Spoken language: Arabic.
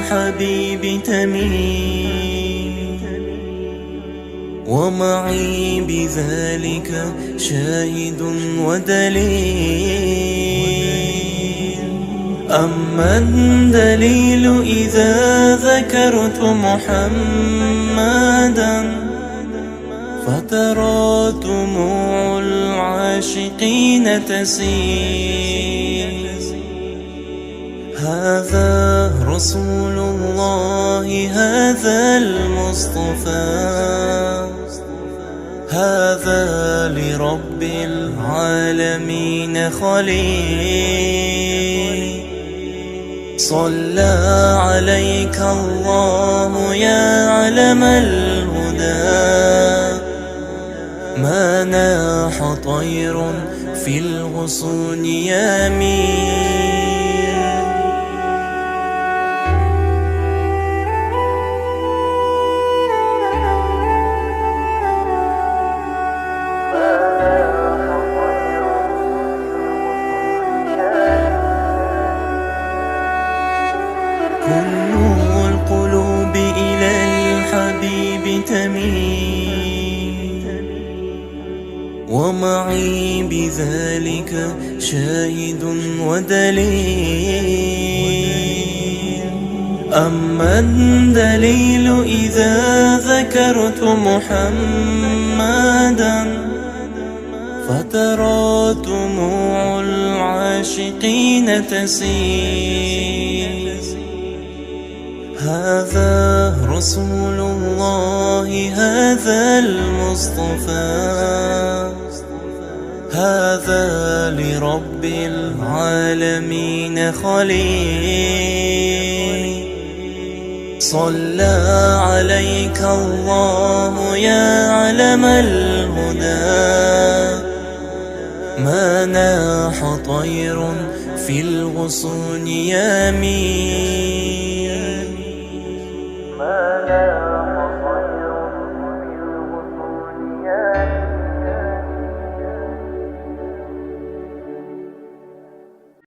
الحبيب تميل، ومعي بذلك شاهد ودليل. أما الدليل إذا ذكرت محمدا فترى دموع العاشقين تسيل. هذا رسول الله، هذا المصطفى، هذا لرب العالمين خليل. صلى عليك الله يا علم الهدى، ما ناح طير في الغصون يميل. كل القلوب إلى الحبيب تميل، ومعي بذلك شاهد ودليل. أما الدليل إذا ذكرت محمدا فترى دموع العاشقين تسيل. هذا رسول الله، هذا المصطفى، هذا لرب العالمين خليل. صلى عليك الله يا علم الهدى، ما ناح طير في الغصون يميل.